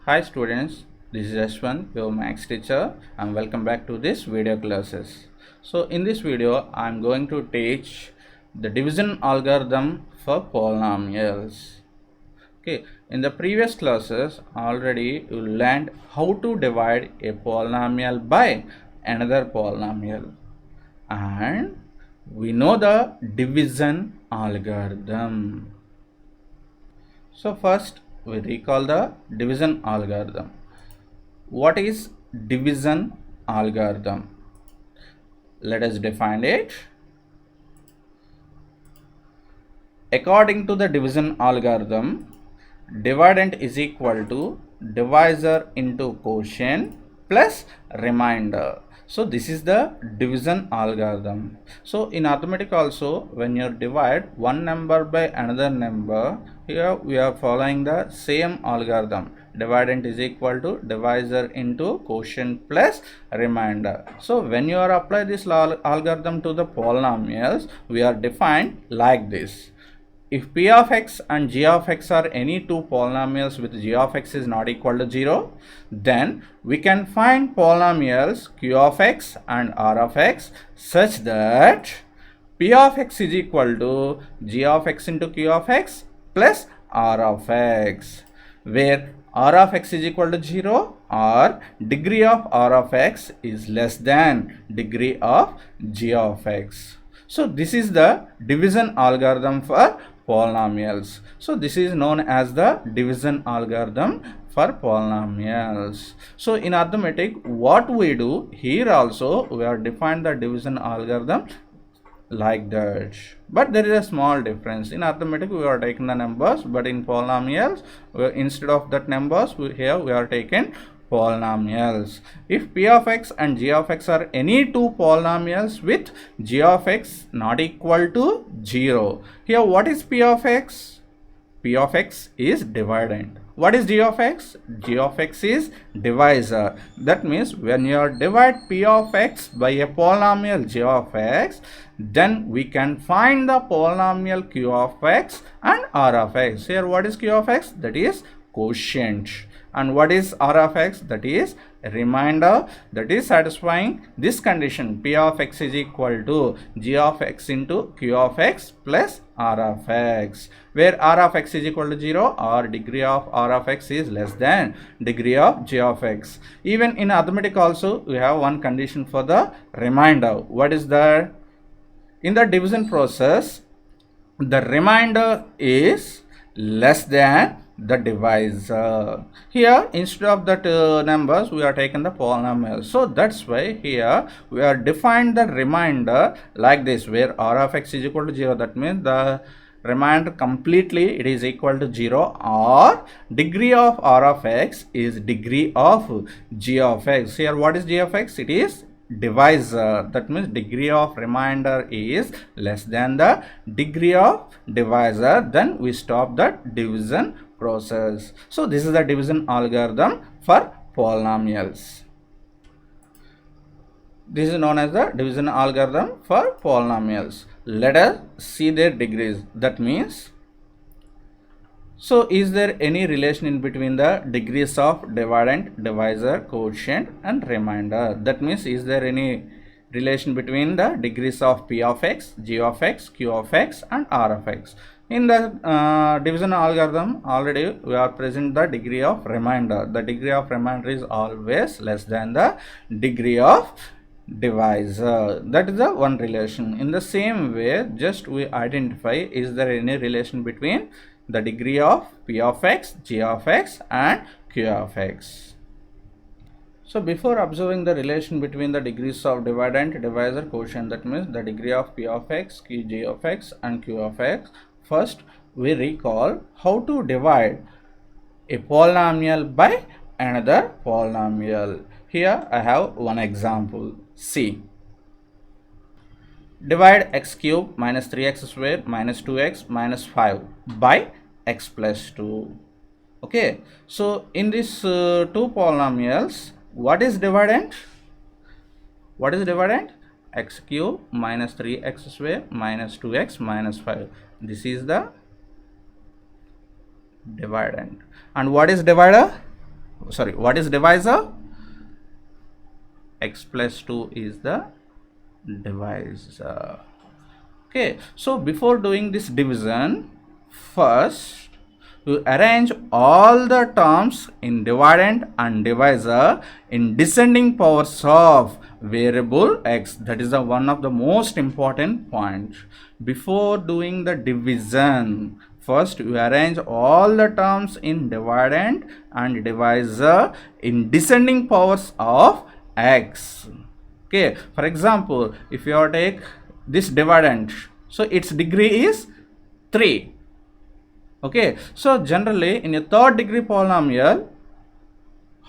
Hi students, this is Ashwin, your maths teacher, and welcome back to this video classes. So in this video, I am going to teach the division algorithm for polynomials. Okay, in the previous classes, already you learned how to divide a polynomial by another polynomial, and we know the division algorithm. So first we recall the division algorithm. What is division algorithm? Let us define it. According to the division algorithm, dividend is equal to divisor into quotient plus remainder. So this is the division algorithm. So in arithmetic also, when you divide one number by another number, here we are following the same algorithm. Dividend is equal to divisor into quotient plus remainder. So when you are apply this algorithm to the polynomials, we are defined like this. If p of x and g of x are any two polynomials with g of x is not equal to 0, then we can find polynomials q of x and r of x such that p of x is equal to g of x into q of x plus r of x, where r of x is equal to 0 or degree of r of x is less than degree of g of x. So this is the division algorithm for polynomials. So this is known as the division algorithm for polynomials. So in arithmetic, what we do here also, we are defined the division algorithm like that, but there is a small difference. In arithmetic we are taking the numbers, but in polynomials instead of that numbers, here we are taking polynomials. If p of x and g of x are any two polynomials with g of x not equal to 0, here what is p of x? P of x is dividend. What is g of x? G of x is divisor. That means when you divide p of x by a polynomial g of x, then we can find the polynomial q of x and r of x. Here what is q of x? That is quotient. And what is r of x? That is remainder. That is satisfying this condition. P of x is equal to g of x into q of x plus r of x, where r of x is equal to 0 or degree of r of x is less than degree of g of x. Even in arithmetic also, we have one condition for the remainder. What is that? In the division process, the remainder is less than the divisor. Here instead of that numbers, we are taking the polynomial. So that's why here we are defined the remainder like this, where r of x is equal to 0. That means the remainder completely it is equal to 0, or degree of r of x is degree of g of x. Here what is g of x? It is divisor. That means degree of remainder is less than the degree of divisor, then we stop the division process. So this is the division algorithm for polynomials. This is known as the division algorithm for polynomials. Let us see their degrees. That means, so is there any relation in between the degrees of dividend, divisor, quotient and remainder? That means, is there any relation between the degrees of p of x, g of x, q of x and r of x? In the division algorithm, already we are present the degree of remainder. The degree of remainder is always less than the degree of divisor. That is the one relation. In the same way, just we identify, is there any relation between the degree of p of x, g of x and q of x. So before observing the relation between the degrees of dividend, divisor, quotient, that means the degree of p of x, g of x and q of x, first we recall how to divide a polynomial by another polynomial. Here I have one example. See, divide x cube minus 3x square minus 2x minus 5 by x plus 2. Okay, so in this two polynomials, what is dividend? What is dividend? X cube minus 3x square minus 2x minus 5. This is the dividend. And what is divider? sorry, what is divisor? X plus 2 is the divisor. Okay, so before doing this division, first you arrange all the terms in dividend and divisor in descending powers of variable x. That is the one of the most important points. Before doing the division, first you arrange all the terms in dividend and divisor in descending powers of x. Okay, for example, if you take this dividend, so its degree is 3. Okay, so generally in a third degree polynomial,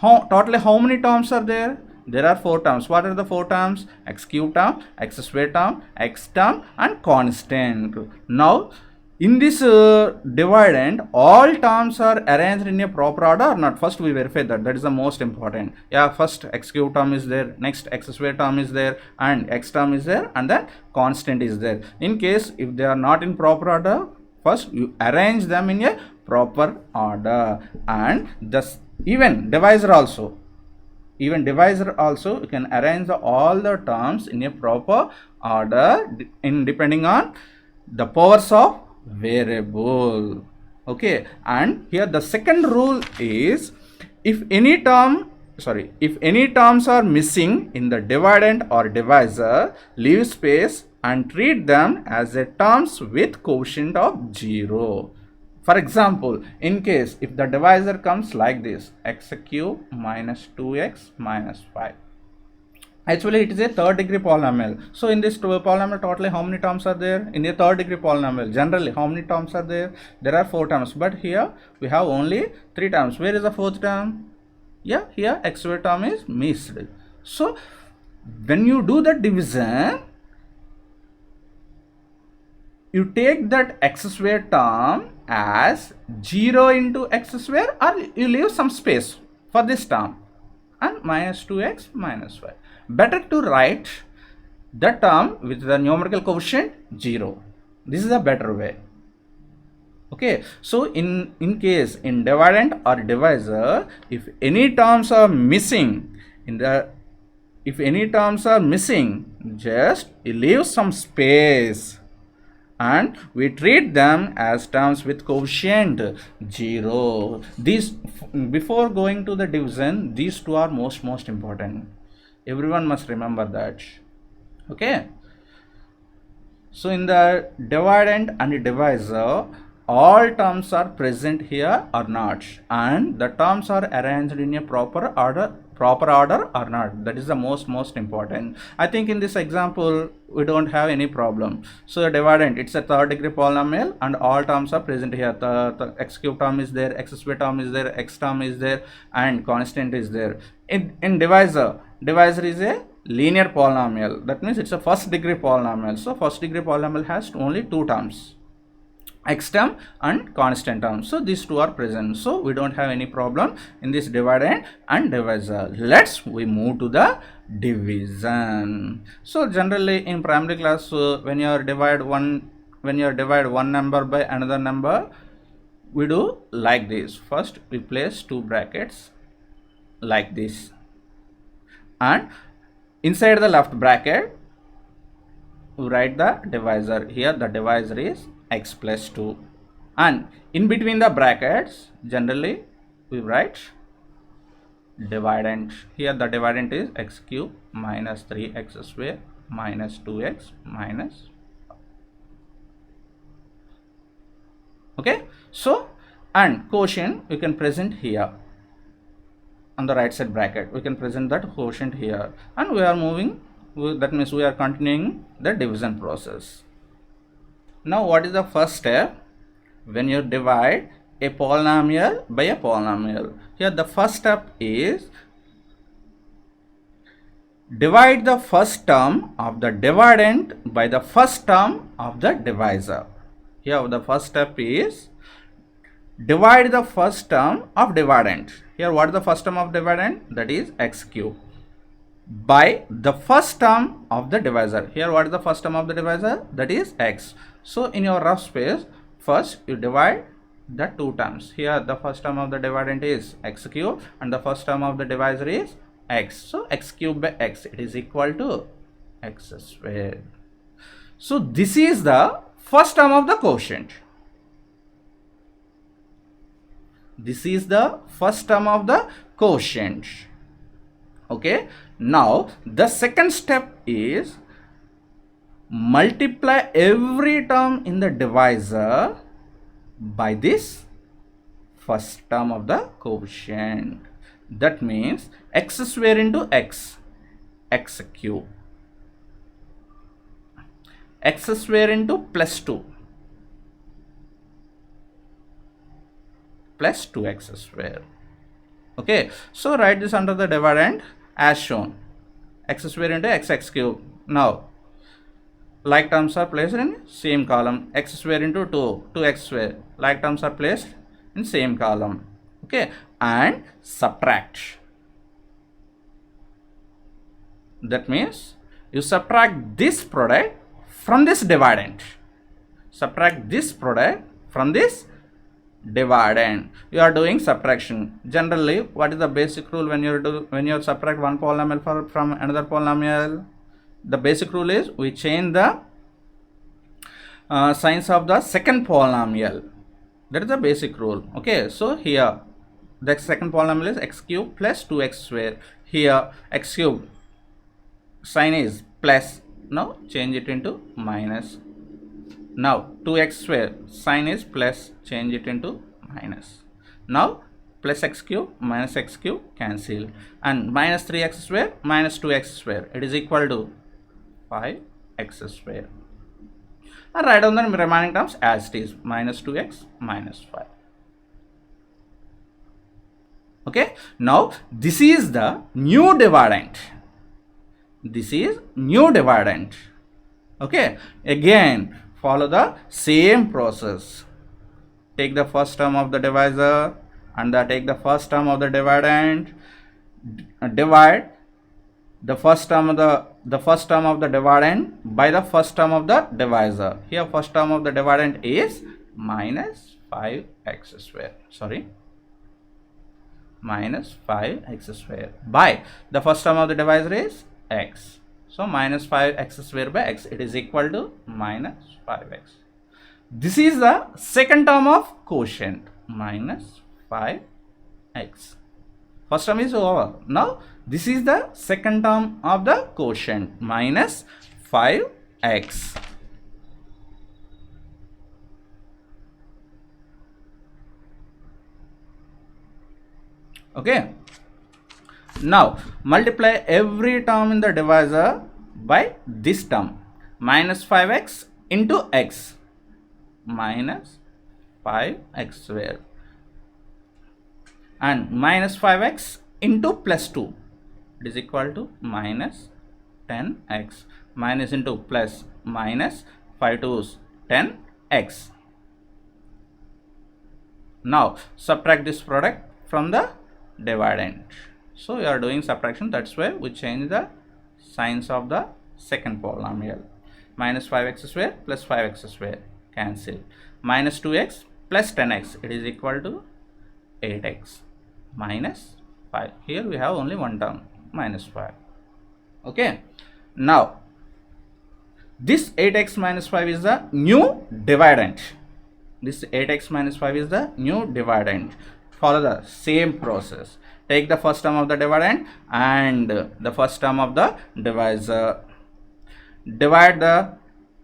totally how many terms are there? There are 4 terms. What are the 4 terms? X cube term, x square term, x term and constant. Now in this dividend, all terms are arranged in a proper order or not? First we verify that. That is the most important. Yeah, first x cube term is there, next x square term is there, and x term is there, and then constant is there. In case if they are not in proper order, first you arrange them in a proper order. And thus even divisor also, you can arrange all the terms in a proper order depending on the powers of variable. Okay, and here the second rule is, if any terms are missing in the dividend or divisor, leave space and treat them as a terms with quotient of 0. For example, in case if the divisor comes like this, x cube minus 2x minus 5. Actually it is a third degree polynomial. So in this polynomial, totally how many terms are there? In a third degree polynomial, generally how many terms are there? There are 4 terms, but here we have only 3 terms. Where is the 4th term? Yeah, here x square term is missed. So when you do the division, you take that x square term as 0 into x square, or you leave some space for this term, and minus 2x minus 5. Better to write the term with the numerical quotient 0. This is a better way. Okay, so in case in dividend or divisor, if any terms are missing just leave some space and we treat them as terms with quotient 0. These, before going to the division, these two are most important. Everyone must remember that. Okay, so in the dividend and divisor, all terms are present here or not, and the terms are arranged in a proper order or not. That is the most important. I think in this example we don't have any problem. So the dividend, it's a third degree polynomial and all terms are present here. The x cube term is there, x square term is there, x term is there, and constant is there. In divisor is a linear polynomial. That means it's a first degree polynomial. So first degree polynomial has only 2 terms, x term and constant term. So these two are present, so we don't have any problem in this dividend and divisor. We move to the division. So generally in primary class, when you divide one number by another number, we do like this. First we place 2 brackets like this, and inside the left bracket we write the divisor. Here the divisor is x plus 2, and in between the brackets generally we write dividend. Here the dividend is x cube minus 3x square minus 2x minus. Okay, so and quotient we can present here on the right side bracket. We can present that quotient here, and we are moving. That means we are continuing the division process. Now what is the first step when you divide a polynomial by a polynomial? Here the first step is divide the first term of the dividend by the first term of the divisor. Here the first step is divide the first term of dividend. Here what is the first term of dividend? That is x cube, by the first term of the divisor. Here what is the first term of the divisor? That is x. So in your rough space, first you divide the two terms. Here the first term of the dividend is x cube and the first term of the divisor is x. So x cube by x, it is equal to x square. So this is the first term of the quotient. This is the first term of the quotient. Okay. Now the second step is multiply every term in the divisor by this first term of the quotient. That means x square into x, x cube, x square into plus 2, plus 2x square. Okay, so write this under the dividend as shown, x square into x cube. Now like terms are placed in same column, x square into 2x square, like terms are placed in same column. Okay, and subtract. That means you subtract this product from this dividend. Subtract this product from this dividend. You are doing subtraction. Generally, what is the basic rule when you subtract one polynomial from another polynomial? The basic rule is we change the signs of the second polynomial. That is the basic rule. Okay, so here the second polynomial is x cube plus 2x square. Here x cube sign is plus. Now change it into minus. Now 2x square sign is plus, change it into minus. Now plus x cube minus x cube cancel, and minus 3x square minus 2x square, it is equal to 5x square. And write down the remaining terms as it is, minus 2x minus 5. Okay, now this is the new dividend. This is new dividend. Okay, again follow the same process. Take the first term of the divisor and take the first term of the dividend. Divide the first term of the first term of the dividend by the first term of the divisor. Here first term of the dividend is minus 5x square. Sorry, minus 5x square by the first term of the divisor is x. So minus 5x square by x, it is equal to minus 5x. This is the second term of quotient, minus 5x. First term is over. Now this is the second term of the quotient, minus 5x. Okay. Now multiply every term in the divisor by this term, minus 5x into x, minus 5x square, and minus 5x into plus 2, it is equal to minus 10x, minus into plus, minus 5 2's 10x. Now subtract this product from the dividend. So we are doing subtraction, that's why we change the signs of the second polynomial. Minus 5x square plus 5x square cancel, minus 2x plus 10x, it is equal to 8x minus 5. Here we have only one term, minus 5. Okay, now this 8x minus 5 is the new dividend. This 8x minus 5 is the new dividend. Follow the same process. Take the first term of the dividend and the first term of the divisor. Divide the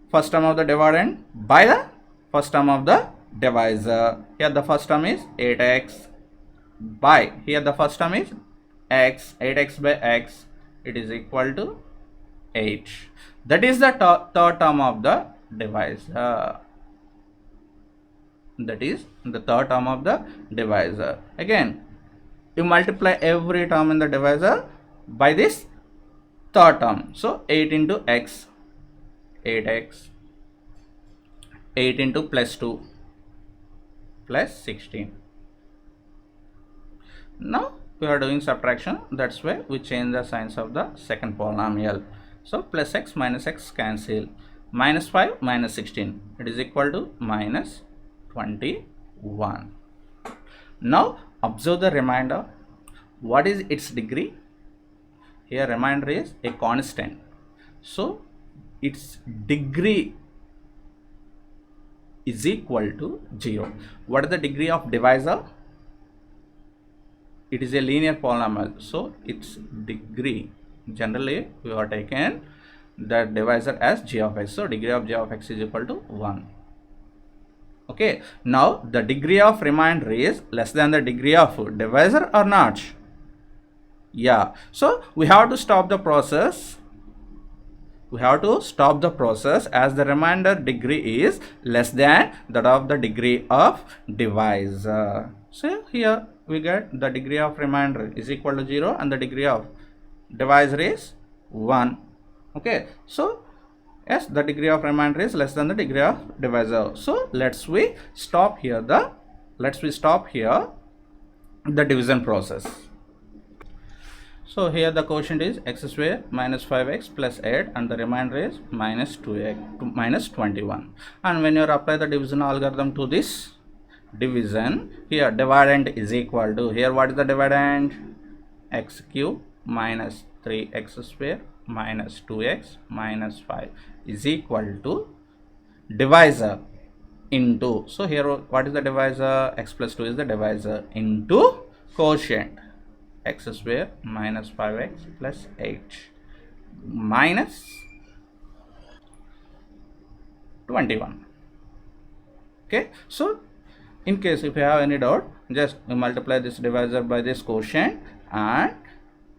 first term of the dividend by the first term of the divisor. Here the first term is 8x by, here the first term is x, 8x by x, it is equal to 8. That is the third term of the divisor. That is the third term of the divisor. Again, you multiply every term in the divisor by this third term. So 8 into x, 8x, 8 into plus 2, plus 16. Now we are doing subtraction, that's why we change the signs of the second polynomial. So plus x minus x cancel, minus 5 minus 16, it is equal to minus 21. 1. Now observe the remainder. What is its degree? Here remainder is a constant, so its degree is equal to 0. What is the degree of divisor? It is a linear polynomial, so its degree, generally we have taken the divisor as g of x, so degree of g of x is equal to 1. Okay, now the degree of remainder is less than the degree of divisor or not? Yeah, so we have to stop the process. We have to stop the process as the remainder degree is less than that of the degree of divisor. So here we get the degree of remainder is equal to 0 and the degree of divisor is 1. Okay, so yes, the degree of remainder is less than the degree of divisor. So let's stop here the division process. So here the quotient is x square minus 5x plus 8 and the remainder is minus 2x minus 21. And when you apply the division algorithm to this division, here dividend is equal to, here what is the dividend? X cube minus 3x square minus 2x minus 5 is equal to divisor into, so here what is the divisor? X plus 2 is the divisor into quotient x square minus 5x plus 8 minus 21. Okay, so in case if you have any doubt, just multiply this divisor by this quotient and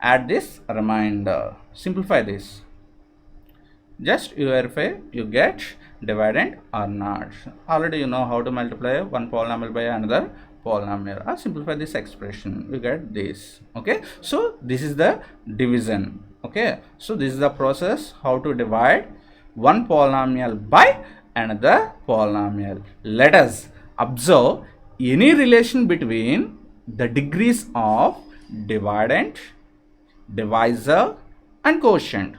add this remainder. Simplify this. Just you verify you get dividend or not. Already you know how to multiply one polynomial by another polynomial, or simplify this expression, you get this. Okay, so this is the division. Okay, so this is the process how to divide one polynomial by another polynomial. Let us observe any relation between the degrees of dividend, divisor and quotient.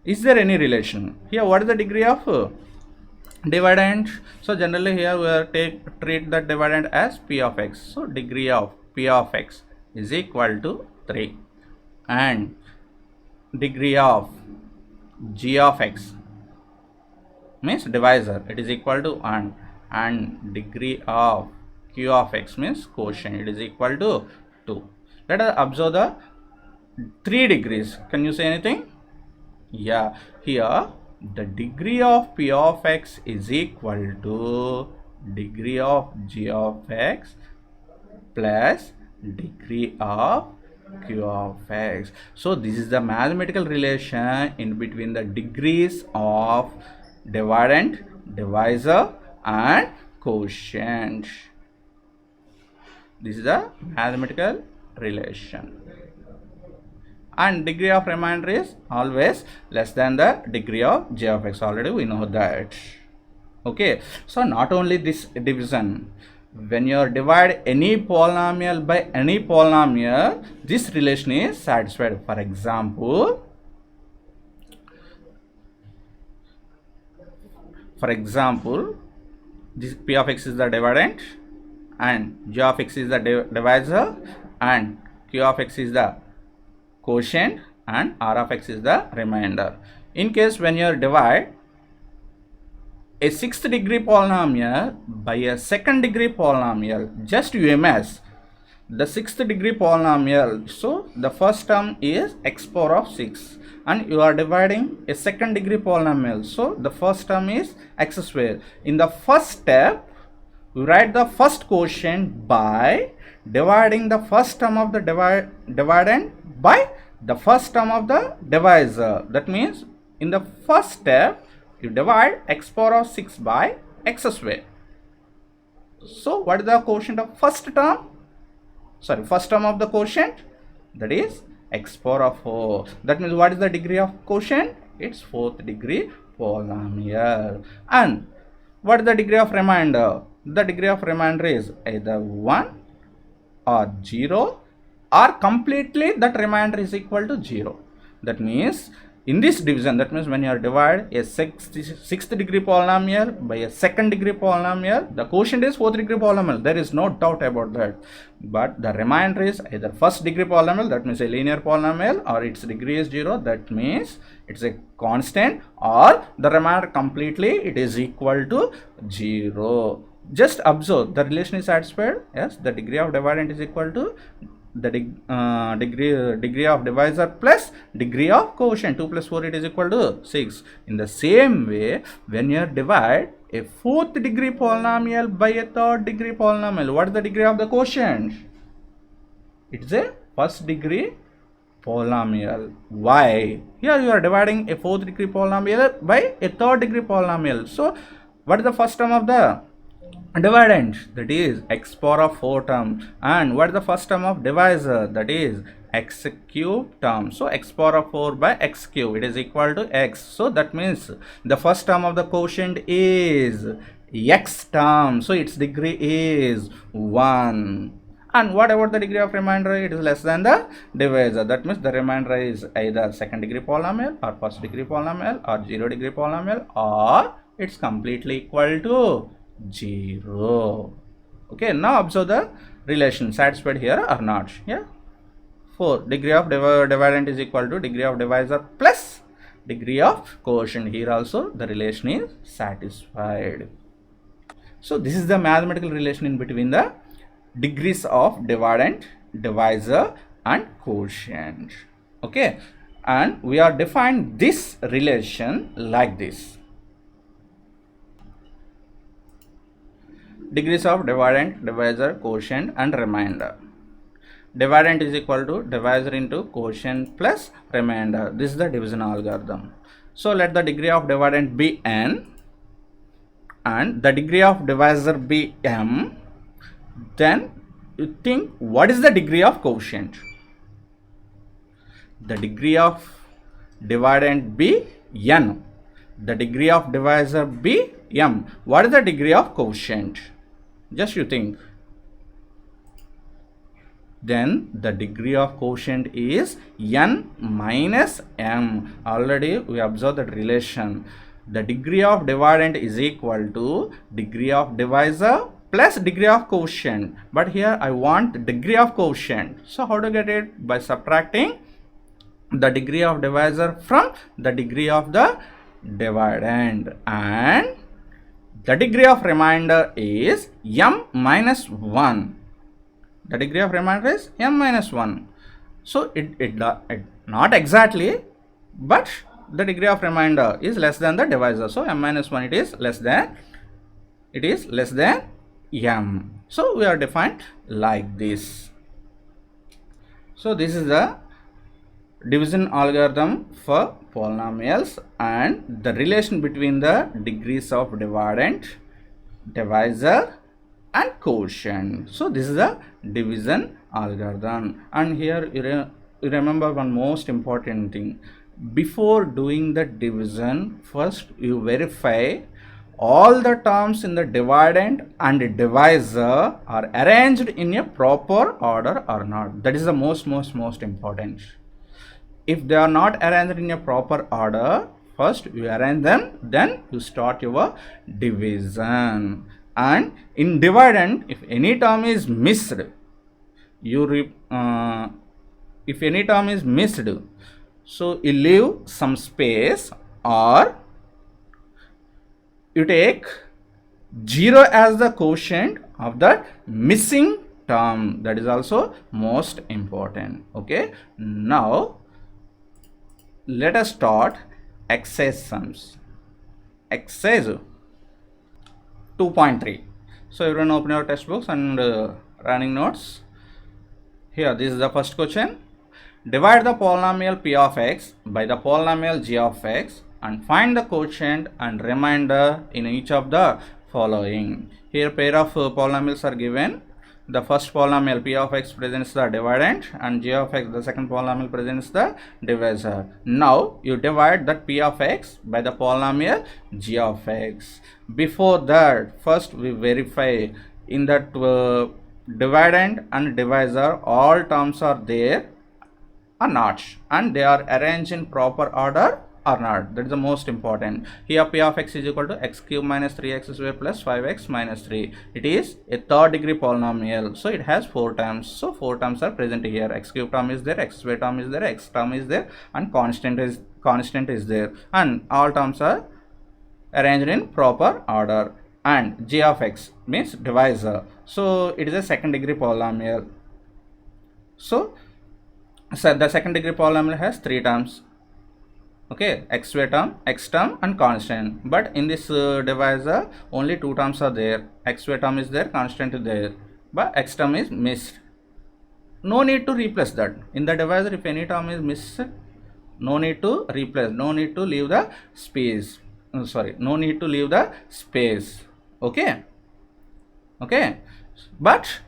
Is there any relation? Here what is the degree of dividend? So generally here we are treat the dividend as p of x, so degree of p of x is equal to 3 and degree of g of x means divisor, it is equal to 1 and degree of q of x means quotient, it is equal to 2. Let us observe the 3 degrees. Can you say anything? Yeah, here the degree of p of x is equal to degree of g of x plus degree of q of x. So this is the mathematical relation in between the degrees of dividend, divisor and quotient. This is the mathematical relation. And degree of remainder is always less than the degree of g of x. Already we know that. Okay, so not only this division, when you divide any polynomial by any polynomial, this relation is satisfied. For example, this p of x is the dividend and g of x is the divisor and q of x is the quotient and r of x is the remainder. In case when you divide a 6th degree polynomial by a 2nd degree polynomial, just UMS the 6th degree polynomial, so the first term is x power of 6 and you are dividing a 2nd degree polynomial, so the first term is x square. In the first step we write the first quotient by dividing the first term of the dividend by the first term of the divisor. That means in the first step you divide x power of 6 by x square. So what is the quotient of first term? First term of the quotient, that is x power of 4. That means what is the degree of quotient? It's 4th degree polynomial. And what is the degree of remainder? The degree of remainder is either 1 or 0 or completely that remainder is equal to 0. That means in this division, that means when you are divide a sixth degree polynomial by a second degree polynomial, the quotient is fourth degree polynomial. There is no doubt about that. But the remainder is either first degree polynomial, that means a linear polynomial, or its degree is 0, that means it's a constant, or the remainder completely it is equal to 0. Just observe, the relation is satisfied. Yes, the degree of dividend is equal to the degree of divisor plus degree of quotient. 2 plus 4, it is equal to 6. In the same way, when you divide a fourth degree polynomial by a third degree polynomial, what is the degree of the quotient? It's a first degree polynomial. Why? Here you are dividing a fourth degree polynomial by a third degree polynomial. So what is the first term of the dividend? That is x power of 4 term. And what is the first term of divisor? That is x cube term. So x power of 4 by x cube, it is equal to x. So that means the first term of the quotient is x term. So its degree is 1. And what about the degree of remainder? It is less than the divisor. That means the remainder is either second degree polynomial, or first degree polynomial, or 0 degree polynomial, or it's completely equal to 0. Okay, now observe the relation satisfied here or not. Yeah, 4 degree of dividend is equal to degree of divisor plus degree of quotient. Here also the relation is satisfied. So this is the mathematical relation in between the degrees of dividend, divisor and quotient. Okay, and we are defined this relation like this. Degrees of dividend, divisor, quotient and remainder. Dividend is equal to divisor into quotient plus remainder. This is the division algorithm. So let the degree of dividend be n and the degree of divisor be m. Then you think, what is the degree of quotient? The degree of dividend be n. The degree of divisor be m. What is the degree of quotient? Just you think. Then the degree of quotient is n minus m. Already we observed that relation. The degree of dividend is equal to degree of divisor plus degree of quotient. But here I want the degree of quotient. So how to get it? By subtracting the degree of divisor from the degree of the dividend, and the degree of remainder is m minus 1. The degree of remainder is m minus 1. So it not exactly, but the degree of remainder is less than the divisor. So m minus 1, it is less than m. So we are defined like this. So this is the division algorithm for polynomials and the relation between the degrees of dividend, divisor and quotient. So this is the division algorithm. And here you remember one most important thing. Before doing the division, first you verify all the terms in the dividend and divisor are arranged in a proper order or not. That is the most important. If they are not arranged in a proper order, first you arrange them, then you start your division. And in dividend, if any term is missed, so you leave some space, or you take 0 as the quotient of the missing term. That is also most important. Okay, now let us start exercise sums. Exercise 2.3. So everyone open your textbooks and running notes. Here, this is the first question. Divide the polynomial p of x by the polynomial g of x and find the quotient and remainder in each of the following. Here pair of polynomials are given. The first polynomial p of x presents the dividend and g of x, the second polynomial, presents the divisor. Now you divide that p of x by the polynomial g of x. Before that, first we verify in that dividend and divisor all terms are there or not, and they are arranged in proper order or not. That is the most important. Here p of x is equal to x cube minus 3x square plus 5x minus 3. It is a third degree polynomial, so it has 4 terms. So 4 terms are present here. X cube term is there, x square term is there, x term is there, and constant is there, and all terms are arranged in proper order. And g of x means divisor, so it is a second degree polynomial. So the second degree polynomial has 3 terms. Okay, x square term, x term, and constant. But in this divisor, only 2 terms are there. X square term is there, constant is there, but x term is missed. No need to replace that. In the divisor, if any term is missed, no need to replace, no need to leave the space. No need to leave the space. Okay. But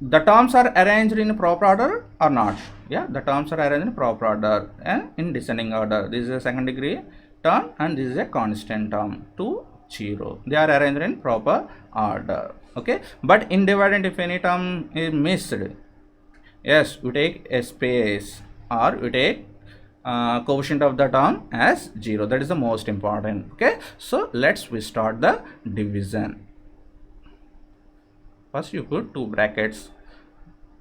the terms are arranged in proper order or not? Yeah, the terms are arranged in proper order and in descending order. This is a second degree term and this is a constant term to 0. They are arranged in proper order. Okay, but in dividend, if any term is missed, yes, we take a space or we take coefficient of the term as 0. That is the most important. Okay, so we start the division. First you put 2 brackets,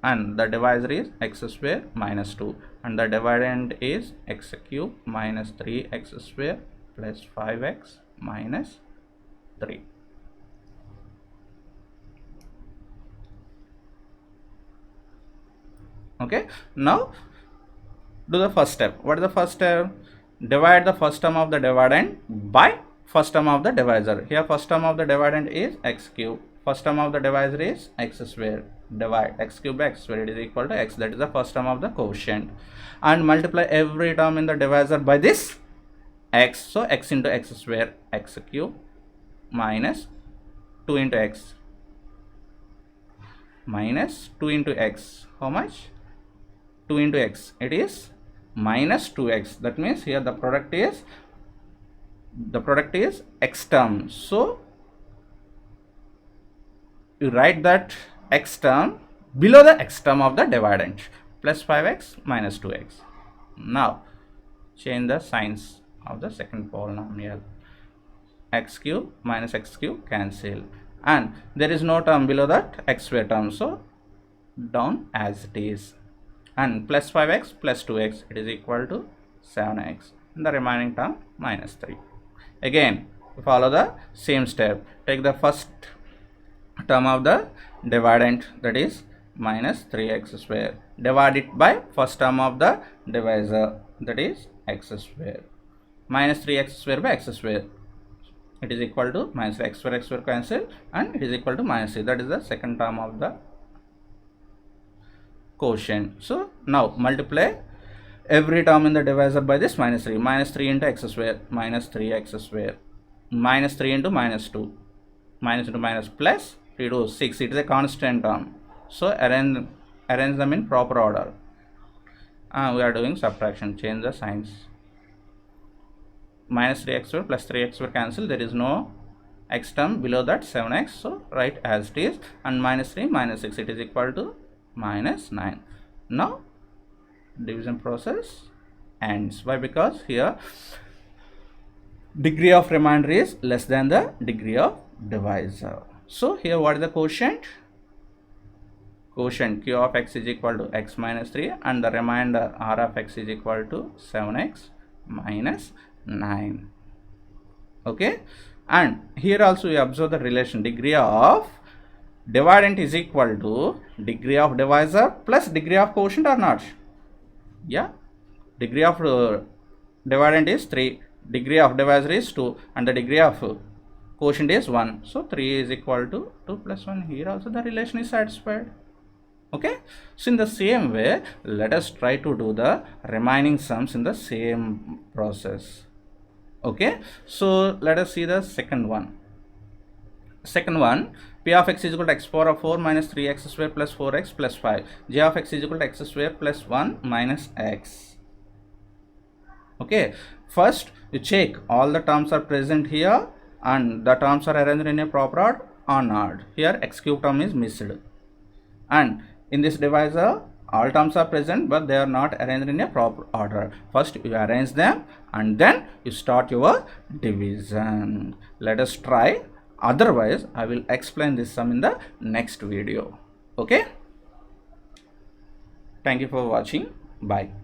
and the divisor is x square minus 2, and the dividend is x cube minus 3x square plus 5x minus 3. Okay, now do the first step. What is the first step? Divide the first term of the dividend by first term of the divisor. Here first term of the dividend is x cube, first term of the divisor is x square. Divide x cube by x square, it is equal to x. That is the first term of the quotient, and multiply every term in the divisor by this x. So x into x square, x cube minus 2 into x minus 2 into x. How much? 2 into x, it is minus 2x. That means here the product is x term. So you write that x term below the x term of the dividend, plus 5x minus 2x. Now change the signs of the second polynomial. X cube minus x cube cancel, and there is no term below that x square term, so down as it is, and plus 5x plus 2x, it is equal to 7x, and the remaining term minus 3. Again follow the same step. Take the first term of the dividend, that is minus 3x square, divide it by first term of the divisor, that is x square, minus 3x square by x square, it is equal to minus x square cancel, and it is equal to minus 3. That is the second term of the quotient. So now multiply every term in the divisor by this minus 3. Minus 3 into x square, minus 3x square, minus 3 into minus 2, minus into minus plus 3 to 6. It is a constant term, so arrange them in proper order. We are doing subtraction. Change the signs. Minus 3x square plus 3x square cancel. There is no x term below that 7x, so write as it is, and minus 3 minus 6, it is equal to minus 9. Now division process ends. Why? Because here degree of remainder is less than the degree of divisor. So here what is the quotient? Quotient q of x is equal to x minus 3, and the remainder r of x is equal to 7x minus 9. Okay, and here also we observe the relation, degree of dividend is equal to degree of divisor plus degree of quotient or not? Yeah, degree of dividend is 3, degree of divisor is 2, and the degree of quotient is 1, so 3 is equal to 2 plus 1. Here also the relation is satisfied. Okay, so in the same way, let us try to do the remaining sums in the same process. Okay, so let us see the second one. Second one, p of x is equal to x power of 4 minus 3x square plus 4x plus 5. G of x is equal to x square plus 1 minus x. Okay, first you check all the terms are present here and the terms are arranged in a proper order or not. Here x cube term is missed, and in this divisor all terms are present, but they are not arranged in a proper order. First you arrange them and then you start your division. Let us try. Otherwise I will explain this sum in the next video. Okay, thank you for watching. Bye.